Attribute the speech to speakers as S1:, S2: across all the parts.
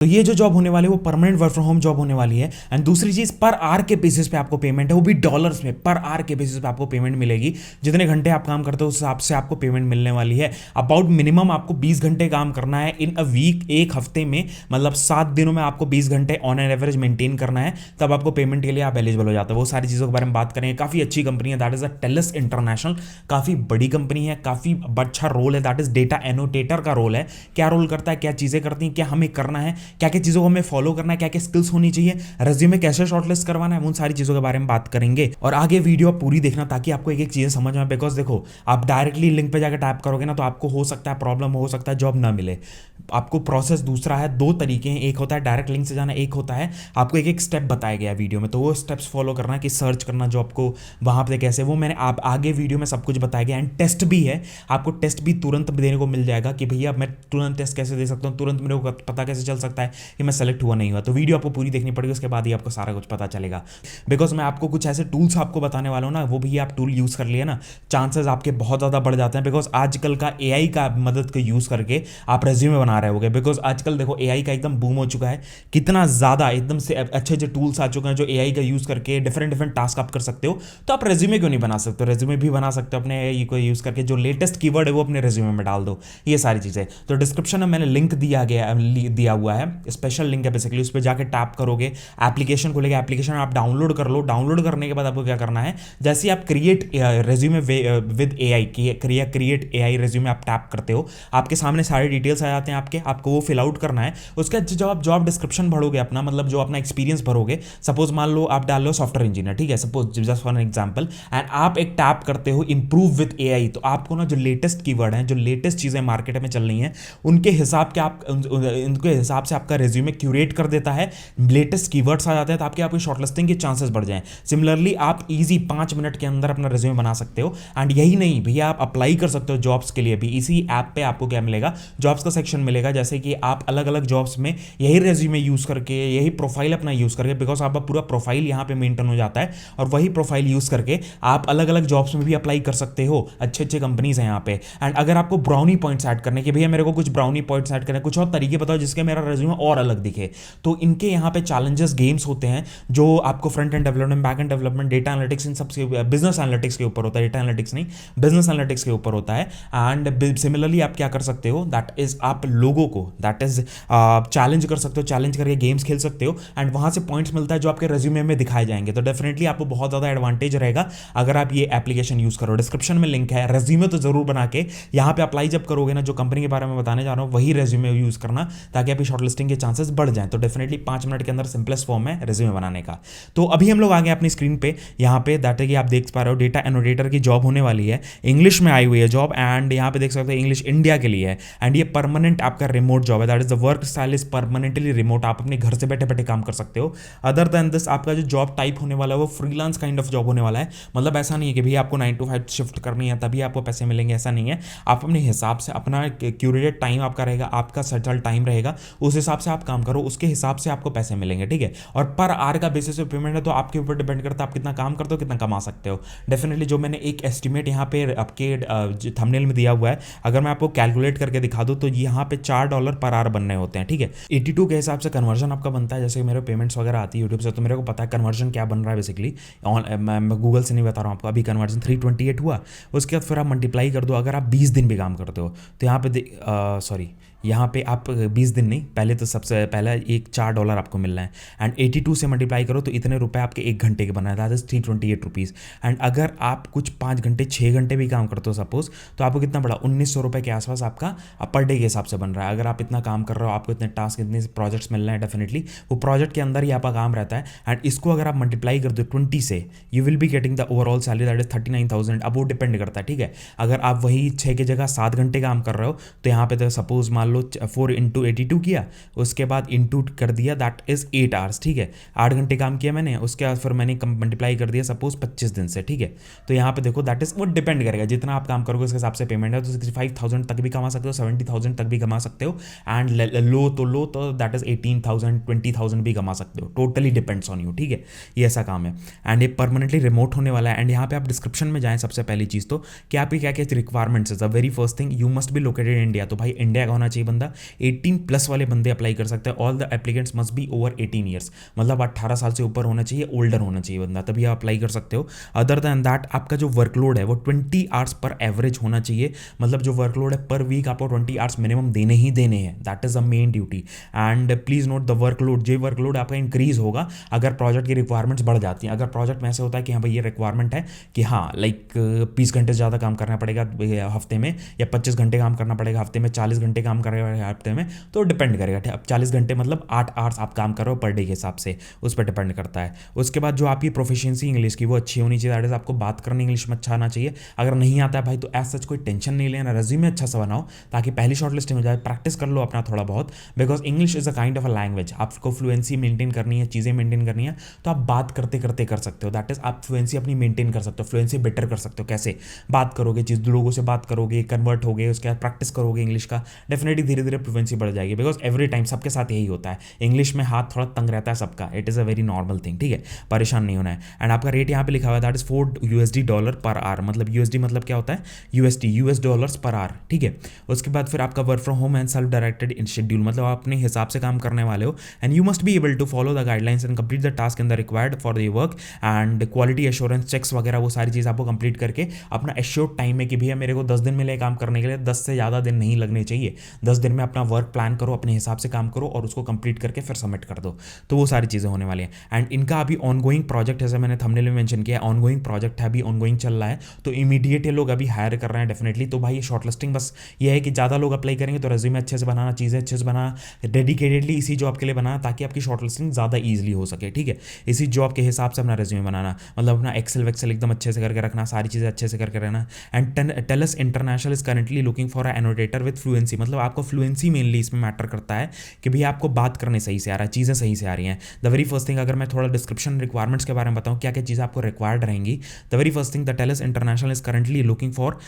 S1: तो ये जो जॉब होने वाली है वो permanent work from home job होने वाली है। एंड दूसरी चीज, पर आवर के बेसिस पे आपको पेमेंट है, वो भी डॉलर्स में पर आवर के बेसिस पे आपको पेमेंट मिलेगी। जितने घंटे आप काम करते हो उस हिसाब से आपको पेमेंट मिलने वाली है। अबाउट मिनिमम आपको 20 घंटे काम करना है इन अ वीक, एक हफ्ते में, मतलब 7 दिनों में आपको 20 घंटे ऑन एन एवरेज मेंटेन करना है, तब आपको पेमेंट के लिए आप एलिजिबल हो जाते हो। वो सारी चीज़ों के बारे में बात करेंगे। काफ़ी अच्छी कंपनी है, that is a Telus international, काफ़ी बड़ी कंपनी है, काफ़ी अच्छा रोल है, दैट इज डेटा एनोटेटर का रोल है। क्या रोल करता है, क्या चीज़ें करती हैं, क्या हमें करना है, क्या क्या चीज़ों को हमें फॉलो करना है, क्या क्या स्किल्स होनी चाहिए, रेज्यूमे कैसे शॉर्टलिस्ट करवाना है, उन सारी चीज़ों के बारे में बात करेंगे। और आगे वीडियो पूरी देखना ताकि आपको एक एक चीज़ें समझ में आए। बिकॉज देखो, आप डायरेक्टली लिंक पे जाकर टैप करोगे ना तो आपको हो सकता है प्रॉब्लम, हो सकता है जॉब ना मिले। आपको प्रोसेस दूसरा है, दो तरीके हैं, एक होता है डायरेक्ट लिंक से जाना, एक होता है आपको एक एक स्टेप बताया गया वीडियो में, तो वो स्टेप्स फॉलो करना कि सर्च करना जॉब को वहाँ पे कैसे, वो मैंने आप आगे वीडियो में सब कुछ बताया गया। एंड टेस्ट भी है, आपको टेस्ट भी तुरंत देने को मिल जाएगा कि भैया मैं तुरंत टेस्ट कैसे दे सकता हूँ, तुरंत मेरे को पता कैसे चल सकता है कि मैं सेलेक्ट हुआ नहीं हुआ। तो वीडियो आपको पूरी देखनी पड़ेगी, उसके बाद ही आपको सारा कुछ पता चलेगा। बिकॉज मैं आपको कुछ ऐसे टूल्स आपको बताने वाला हूँ ना, वो भी आप टूल यूज़ कर लिए ना, चांसेस आपके बहुत ज़्यादा बढ़ जाते हैं। बिकॉज आजकल का एआई का मदद को यूज़ करके आप रेज्यूमे बना रहे होगे। बिकॉज आजकल देखो एआई का एकदम बूम हो चुका है, कितना ज़्यादा एकदम से अच्छे अच्छे टूल्स आ चुके हैं जो एआई का यूज़ करके डिफरेंट डिफरेंट टास्क आप कर सकते हो। तो आप रेज्यूमे क्यों नहीं बना सकते, रेज्यूमे भी बना सकते हो अपने एआई को यूज़ करके। जो लेटेस्ट कीवर्ड है वो अपने रेज्यूमे में डाल दो, ये सारी चीज़ें। तो डिस्क्रिप्शन में मैंने लिंक दिया हुआ है, स्पेशल लिंक है बेसिकली, उस पर जाकर टैप करोगे, एप्लीकेशन खुलेगा, एप्लीकेशन आप डाउनलोड कर लो। डाउनलोड करने के बाद आपको क्या करना है, जैसे ही आप create resume with AI, create AI resume आप टैप करते हो, आपके सामने सारे डिटेल्स आ जाते हैं आपको वो फिल आउट करना है। उसके बाद जब आप जॉब डिस्क्रिप्शन भरोगे अपना, मतलब जो अपना एक्सपीरियंस भरोगे, सपोज मान लो आप डाल लो सॉफ्टवेयर इंजीनियर, ठीक है, suppose just for an example, and आप एक टैप करते हो इंप्रूव विद एआई, तो आपको ना जो लेटेस्ट कीवर्ड हैं, जो लेटेस्ट चीज़ें मार्केट में चल रही हैं, उनके हिसाब से आपका रेज्यूमे क्यूरेट कर देता है, लेटेस्ट कीवर्ड्स आ जाते हैं, तो आपकी शॉर्टलिस्टिंग के चांसेस बढ़ जाएं। सिमिलरली आप इजी 5 मिनट के अंदर अपना रेज्यूमे बना सकते हो। एंड यही नहीं भैया, आप अप्लाई कर सकते हो जॉब्स के लिए भी। इसी ऐप पे आपको क्या मिलेगा, जॉब्स का सेक्शन मिलेगा, जैसे कि आप अलग अलग जॉब्स में यही रेज्यूमे यूज़ करके, यही प्रोफाइल अपना यूज़ करके, बिकॉज आपका पूरा प्रोफाइल यहाँ पे मेंटेन हो जाता है, और वही प्रोफाइल यूज़ करके आप अलग अलग जॉब्स में भी अप्लाई कर सकते हो। अच्छे अच्छे कंपनीज हैं यहाँ पे। एंड अगर आपको ब्राउनी पॉइंट्स ऐड करने के, भैया मेरे को कुछ ब्राउनी पॉइंट्स ऐड करने, कुछ और तरीके बताओ जिसके मेरा रेज्यूमे और अलग दिखे, तो इनके यहाँ पे चैलेंजेस गेम्स होते हैं जो आपको front end development, back end development, data analytics, इन सब से, बिजनेस एनालिटिक्स के ऊपर होता है, डेटा एनालिटिक्स नहीं, बिजनेस एनालिटिक्स के ऊपर होता है। एंड सिमिलरली आप क्या कर सकते हो, दैट इज आप लोगों को दैट इज चैलेंज कर सकते हो, चैलेंज करके गेम्स खेल सकते हो, एंड वहां से पॉइंट्स मिलता है जो आपके रेज्यूमे में दिखाए जाएंगे। तो डेफिनेटली आपको बहुत ज़्यादा एडवांटेज रहेगा अगर आप ये एप्लीकेशन यूज़ करो। डिस्क्रिप्शन में लिंक है, रेज्यूमे तो जरूर बना के यहाँ पे अप्लाई जब करोगे ना, जो कंपनी के बारे में बताने जा रहा हूँ वही रेज्यूमे यूज़ करना, ताकि आपकी शॉर्टलिस्टिंग के चांसेस बढ़ जाएं। तो डेफिनेटली 5 मिनट के अंदर सिंपलेस्ट फॉर्म है रेज्यूमे बनाने का। तो अभी हम लोग आ गए अपनी स्क्रीन पे, यहाँ पे दैट है कि आप देख पा रहे हो डेटा एनोटेटर की जॉब होने वाली है, इंग्लिश में आई हुई है जॉब, एंड यहाँ पे देख सकते हो इंग्लिश इंडिया के लिए है, एंड ये परमानेंट आपका रिमोट जॉब है, that is the work style is permanently remote, आप अपने घर से बैठे बैठे काम कर सकते हो। अदर देन दिस आपका जो जॉब टाइप होने वाला है वो फ्रीलांस काइंड ऑफ जॉब होने वाला है। मतलब ऐसा नहीं है कि भैया आपको 9 to 5 शिफ्ट करनी है तभी आपको पैसे मिलेंगे, ऐसा नहीं है। आप अपने हिसाब से अपना क्यूरेटेड टाइम आपका रहेगा, आपका सेटल टाइम रहेगा, उस हिसाब से आप काम करो, उसके हिसाब से आपको पैसे मिलेंगे, ठीक है। और पर आवर का बेसिस पे पेमेंट है, तो आपके ऊपर डिपेंड करता है आप कितना काम करते हो, कितना कमा सकते हो। डेफिनेटली जो मैंने एक एस्टिमेट यहाँ पे आपके थंबनेल में दिया हुआ है, अगर मैं आपको कैलकुलेट करके दिखा दूँ तो यहाँ पे $4 पर आवर बनने होते हैं, ठीक है। 82 के हिसाब से कन्वर्जन आपका बनता है, जैसे मेरे पेमेंट्स वगैरह आती है यूट्यूब से, तो मेरे को पता है कन्वर्जन क्या बन रहा है बेसिकली। मैं गूगल से नहीं बता रहा हूँ आपको, अभी कन्वर्जन 328 हुआ, उसके बाद फिर आप मल्टीप्लाई कर दो। अगर आप 20 दिन भी काम करते हो तो यहाँ पे यहाँ पे आप 20 दिन नहीं, पहले तो सबसे पहला एक $4 आपको मिल रहा है, एंड 82 से मल्टीप्लाई करो तो इतने रुपए आपके 1 घंटे के बना है, दैट इज 328 रुपीज़। एंड अगर आप कुछ 5 घंटे 6 घंटे भी काम करते हो सपोज, तो आपको कितना पड़ा, 1900 रुपये के आसपास आपका पर डे के हिसाब से बन रहा है। अगर आप इतना काम कर रहे हो, आपको इतने टास्क, इतने प्रोजेक्ट्स मिल रहे हैं, डेफिनेटली वो प्रोजेक्ट के अंदर ही आपका काम रहता है। एंड इसको अगर आप मल्टीप्लाई कर दो 20 से, you will be getting the overall salary that is 39,000। अब वो डिपेंड करता है, ठीक है। अगर आप वही 6 की जगह 7 घंटे काम कर रहे हो, तो यहाँ पे तो सपोज मान लो 4 × 82 किया, उसके बाद इंटू कर दिया, दैट इज 8 आवर्स, ठीक है। 8 घंटे काम किया मैंने, उसके बाद फिर मैंने मल्टीप्लाई कर दिया सपोज 25 दिन से, ठीक है। तो यहाँ पे देखो दैट इज, वो डिपेंड करेगा जितना आप काम करोगे उसके हिसाब से पेमेंट है। तो 65,000 तक भी कमा सकते हो, 70,000 तक भी कमा सकते हो, एंड लो तो दैट इज 18,000 20,000 भी कमा सकते हो, टोटली डिपेंड्स ऑन यू, ठीक है। ये ऐसा काम है, एंड ये परमानेंटली रिमोट होने वाला है। एंड यहाँ पे आप डिस्क्रिप्शन में जाएं, सबसे पहली चीज़ तो कि आपकी क्या क्या रिक्वायरमेंट्स है। The very first thing, you must be located in India, तो भाई इंडिया का होना चाहिए चाहिए बंदा, 18+ वाले बंदे अप्लाई कर सकते हैं। All the applicants must be over 18 years, मतलब 18 साल से ऊपर होना चाहिए, ओल्डर होना चाहिए बंदा, तभी आप अप्लाई कर सकते हो। अदर देन दैट आपका जो वर्कलोड है वो 20 आवर्स पर एवरेज होना चाहिए, मतलब जो वर्कलोड है पर वीक आपको 20 आवर्स मिनिमम देने ही देने हैं, that is the main duty. And please note the workload, जो वर्कलोड आपका इंक्रीज होगा अगर प्रोजेक्ट की रिक्वायरमेंट्स बढ़ जाती हैं। अगर प्रोजेक्ट में ऐसे होता है कि हाँ भाई ये रिक्वायरमेंट है कि हाँ लाइक 20 घंटे ज़्यादा काम करना पड़ेगा हफ्ते में, या 25 घंटे काम करना पड़ेगा हफ्ते में, 40 घंटे काम करेगा हफ्ते में, तो डिपेंड करेगा। अब 40 घंटे मतलब 8 आवर्स आप काम कर रहे हो पर डे के हिसाब से, उस पर डिपेंड करता है। उसके बाद जो आपकी प्रोफिशिएंसी इंग्लिश की वो अच्छी होनी चाहिए, दैट इज आपको बात करनी इंग्लिश में अच्छा आना चाहिए। अगर नहीं आता है भाई तो एज सच कोई टेंशन नहीं लेना, रेज्यूमे अच्छा सा बनाओ ताकि पहली शॉर्ट लिस्ट हो जाए, प्रैक्टिस कर लो अपना थोड़ा बहुत, because English is a kind of a language. आपको फ्लुएंसी मेंटेन करनी है, चीज़ें मेंटेन करनी है, तो आप बात करते करते कर सकते हो, दैट इज आप फ्लुएंसी अपनी मेंटेन कर सकते हो, फ्लुएंसी बेटर कर सकते हो। कैसे बात करोगे, चीज़ लोगों से बात करोगे, कन्वर्ट होगे, उसके बाद प्रैक्टिस करोगे इंग्लिश का, डेफिनेटली धीरे धीरे फ्लुएंसी बढ़ जाएगी। बिकॉज एवरी टाइम सबके साथ यही होता है, इंग्लिश में हाथ थोड़ा तंग रहता है सबका, it is a very normal thing, ठीक है, परेशान नहीं होना है। एंड आपका रेट यहाँ पे लिखा हुआ है दैट इज $4 पर आवर, मतलब यूएसडी मतलब क्या होता है, USD, US dollars per hour, ठीक है। उसके बाद फिर आपका work from home and self directed in schedule, मतलब आप अपने हिसाब से काम करने वाले हो, and you must be able to follow the guidelines and complete the task in the required for the work, and quality assurance checks वगैरह वो सारी चीज़ आपको कंप्लीट करके अपना एश्योर्ड टाइम में कि भैया मेरे को 10 दिन मिले काम करने के लिए, 10 से ज़्यादा दिन नहीं लगने चाहिए, 10 दिन में अपना वर्क प्लान करो, अपने हिसाब से काम करो और उसको कंप्लीट करके फिर सबमिट कर दो, तो वो सारी चीज़ें होने वाली हैं। एंड इनका अभी ऑनगोइंग प्रोजेक्ट, जैसे मैंने थंबनेल में मेंशन किया, ऑनगोइंग प्रोजेक्ट है, अभी ऑनगोइंग चल रहा है, तो इमीडिएट ये लोग अभी हायर कर रहे हैं डेफिनेटली। तो भाई ये शॉर्टलिस्टिंग बस ये है कि ज़्यादा लोग अप्लाई करेंगे तो रेज्यूमे अच्छे से बनाना, चीज़ें अच्छे से बनाना, डेडिकेटेडली इसी जॉब के लिए बनाना ताकि आपकी शॉर्टलिस्टिंग ज़्यादा ईजिली हो सके, ठीक है। इसी जॉब के हिसाब से अपना रेज्यूमे बनाना, मतलब अपना एक्सेल वेक्सेल एकदम अच्छे से करके रखना, सारी चीज़ें अच्छे से करके रहना। And Telus international is currently looking for a annotator with fluency, मतलब आपको फ्लुएंसी मेनली इसमें मैटर करता है कि भैया आपको बात करने सही से आ रहा है, चीज़ें सही से आ रही हैं। द वेरी फर्स्ट थिंग, अगर मैं थोड़ा डिस्क्रिप्शन रिक्वायरमेंट्स के बारे में बताऊँ क्या क्या चीज़ें आपको रिक्वायर्ड रहेंगी, the very first thing, the Telus international is currently looking for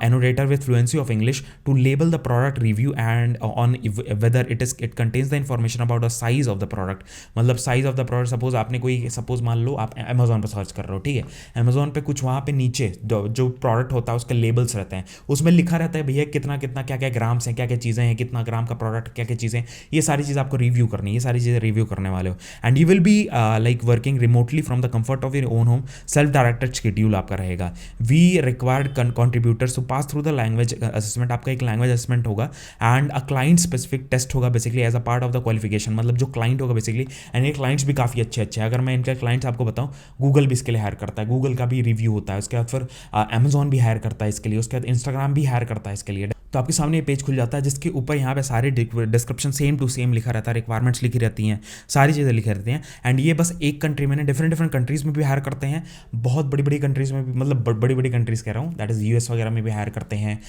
S1: annotator with fluency of English to label the product review and on whether it contains the information about the size of the product, मतलब size of the product. Suppose आपने कोई, suppose मान लो आप Amazon पर search कर रहे हो, ठीक है, अमेजोन पे कुछ वहाँ पे नीचे जो प्रोडक्ट होता है उसके लेबल्स रहते हैं, उसमें लिखा रहता है भैया कितना कितना क्या क्या ग्राम्स हैं, क्या क्या चीज़ें हैं, कितना ग्राम का प्रोडक्ट, क्या क्या चीज़ें, ये सारी चीज़ आपको रिव्यू करनी है, ये सारी चीज़ें रिव्यू करने वाले हो। And you will be like working remotely from the comfort of your own home, self directed schedule आपका रहेगा। We required contributors to pass through the language assessment, आपका एक लैंग्वेज असेसमेंट होगा and a client specific test होगा basically as a part of the qualification, मतलब जो client होगा basically. And ये क्लाइंट्स भी काफ़ी अच्छे अच्छे हैं, अगर मैं इनके क्लाइंट्स आपको बताऊँ, गूगल भी इसके लिए हायर करता है, गूगल का भी रिव्यू होता है, उसके बाद फिर अमेजॉन भी हायर करता है इसके लिए, उसके बाद इंस्टाग्राम भी हायर करता है इसके लिए। तो आपके सामने ये पेज खुल जाता है जिसके ऊपर यहाँ पे सारे डिस्क्रिप्शन सेम टू सेम लिखा रहता है, रिक्वायरमेंट्स लिखी रहती हैं, सारी चीज़ें लिखी रहती हैं। एंड ये बस एक कंट्री में, डिफरेंट डिफरेंट कंट्रीज़ में भी हायर करते हैं, बहुत बड़ी बड़ी कंट्रीज़ में भी, मतलब बड़ी बड़ी कंट्रीज़ कह रहा हूँ, दैट इज़ यूएस वगैरह में भी हायर करते हैं,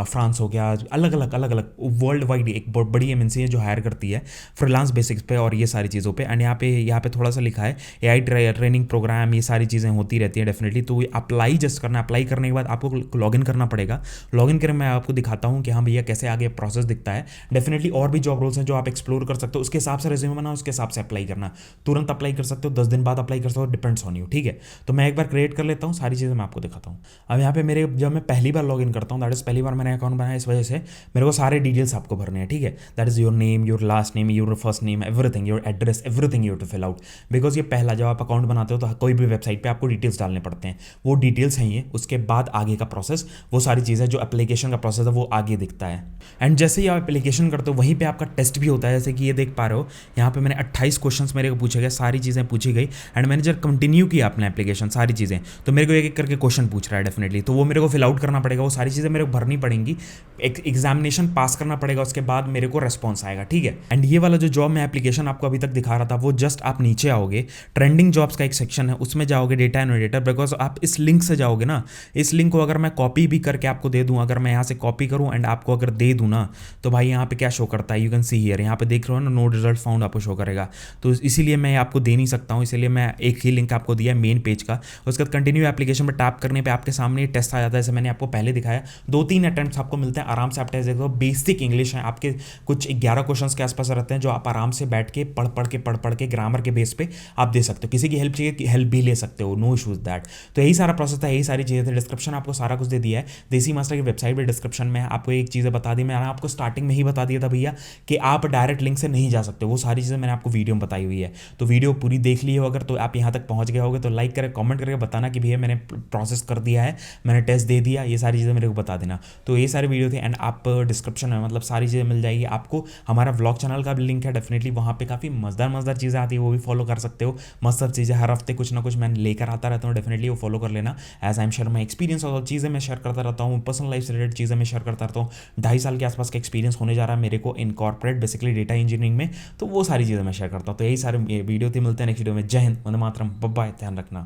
S1: फ्रांस हो गया, अलग अलग वर्ल्ड वाइड एक बड़ी एमएनसी है जो हायर करती है फ्रीलांस बेसिक्स पे और ये सारी चीज़ों पे। एंड यहाँ पे थोड़ा सा लिखा है एआई ट्रेनिंग प्रोग्राम, ये सारी चीज़ें होती रहती है डेफिनेटली। तो अप्लाई जस्ट करना, अप्लाई करने के बाद आपको लॉगिन करना पड़ेगा। लॉगिन करें मैं आपको दिखाता हूँ कि हाँ भैया कैसे आगे प्रोसेस दिखता है। डेफिनेटली और भी जॉब रोल्स हैं जो आप एक्सप्लोर कर सकते हो, उसके हिसाब से रेज्यूमे बनाओ, उसके हिसाब से अप्लाई करना, तुरंत अप्लाई कर सकते हो, 10 दिन बाद अप्लाई कर सकते हो, डिपेंड्स ऑन यू, ठीक है। तो मैं एक बार क्रिएट कर लेता हूँ, सारी चीज़ें मैं आपको दिखाता हूँ। अब यहाँ पे मेरे, जब मैं पहली बार लॉगिन करता हूँ, दैट इज़ पहली बार मैंने अकाउंट बनाया, इस वजह से मेरे को सारे डिटेल्स आपको भरने हैं, ठीक है। That is your name, your last name, your first name, everything, your address, everything you to fill out, because ये पहला जब आप अकाउंट बनाते हो तो कोई भी वेबसाइट पे आपको डिटेल्स डालने पड़ते हैं, वो डिटेल्स हैं ये। उसके बाद आगे का प्रोसेस, वो सारी चीज़ें जो एप्लीकेशन का प्रोसेस है वो आगे दिखता है। एंड जैसे ही आप एप्लीकेशन करते हो वहीं पे आपका टेस्ट भी होता है, जैसे कि ये देख पा रहे हो यहाँ पे मैंने 28 क्वेश्चंस मेरे को पूछे गए, सारी चीज़ें पूछी गई। एंड मैंने जब कंटिन्यू किया अपना एप्लीकेशन सारी चीज़ें, तो मेरे को एक एक करके क्वेश्चन पूछ रहा है डेफिनेटली, तो वो मेरे को फिल आउट करना पड़ेगा, वो सारी चीज़ें मेरे को भरनी पड़ेंगी, एक एग्जामिनेशन पास करना पड़ेगा, उसके बाद मेरे को रिस्पॉन्स आएगा, ठीक है। एंड ये वाला जो जॉब मैं एप्लीकेशन आपको अभी तक दिखा रहा था, वो जस्ट आप नीचे आओगे, ट्रेंडिंग जॉब्स का एक सेक्शन है, उसमें जाओगे, डेटा एनोटेटर, बिकॉज आप इस लिंक से जाओगे ना, इस लिंक को अगर मैं कॉपी भी करके आपको दे दूँ, अगर मैं यहाँ से कॉपी करूँ एंड आपको अगर दे दूँ ना, तो भाई यहाँ पे क्या शो करता है, यू कैन सी हियर, यहाँ पे देख रहे हो ना, नो रिजल्ट फाउंड आपको शो करेगा। तो इसीलिए मैं आपको दे नहीं सकता हूँ, इसीलिए मैं एक ही लिंक आपको दिया है मेन पेज का। उसके बाद कंटिन्यू एप्लीकेशन पर टैप करने पे आपके सामने टेस्ट आ जाता है, जैसे मैंने आपको पहले दिखाया, 2-3 अटेम्प्ट्स आपको मिलते हैं, आराम से आप टेस्ट देखते हो। बेसिक इंग्लिश है आपके, कुछ 11 क्वेश्चन के आसपास रहते हैं जो आप आराम से बैठ के पढ़ के ग्रामर के बेस पे आप दे सकते हो। किसी की हेल्प चाहिए, हेल्प भी ले सकते हो, नो इशूज दैट। तो यही सारा प्रोसेस था, यही सारी चीज़ें थी। डिस्क्रिप्शन आपको सारा कुछ दे दिया है, देसी मास्टर की वेबसाइट पर डिस्क्रिप्शन में आपको एक चीज़ें बता दी, मैंने आपको स्टार्टिंग में ही बता दिया था भैया कि आप डायरेक्ट लिंक से नहीं जा सकते, वो सारी चीज़ें मैंने आपको वीडियो में बताई हुई है। तो वीडियो पूरी देख ली हो अगर, तो आप यहाँ तक पहुँच गए होगे तो लाइक करें, कमेंट करके बताना कि भैया मैंने प्रोसेस कर दिया है, मैंने टेस्ट दे दिया, ये सारी चीज़ें मेरे को बता देना। तो ये सारी वीडियो थी, एंड आप डिस्क्रिप्शन में मतलब सारी चीज़ें मिल जाएगी आपको। हमारा व्लॉग चैनल का भी लिंक है, डेफिनेटली वहाँ पे काफ़ी मज़ेदार चीज़ें आती है, वो भी फॉलो कर सकते हो। मस्त सब चीज़ें हर हफ्ते कुछ ना कुछ मैं लेकर आता रहता हूँ, डेफिनेटली वो फॉलो कर लेना। As I am share my experience और चीज़ें मैं शेयर करता रहता हूँ, पर्सनल लाइफ से रिलेटेड चीज़ें मैं शेयर करता रहता हूँ। 2.5 साल के आसपास का एक्सपीरियंस होने जा रहा है मेरे को in corporate basically data engineering में, तो वो सारी चीज़ें मैं शेयर करता हूँ। तो यही सारी वीडियो थी, मिलते हैं नेक्स्ट वीडियो में। जय हिंद, वंदे मातरम, बाय बाय, ध्यान रखना।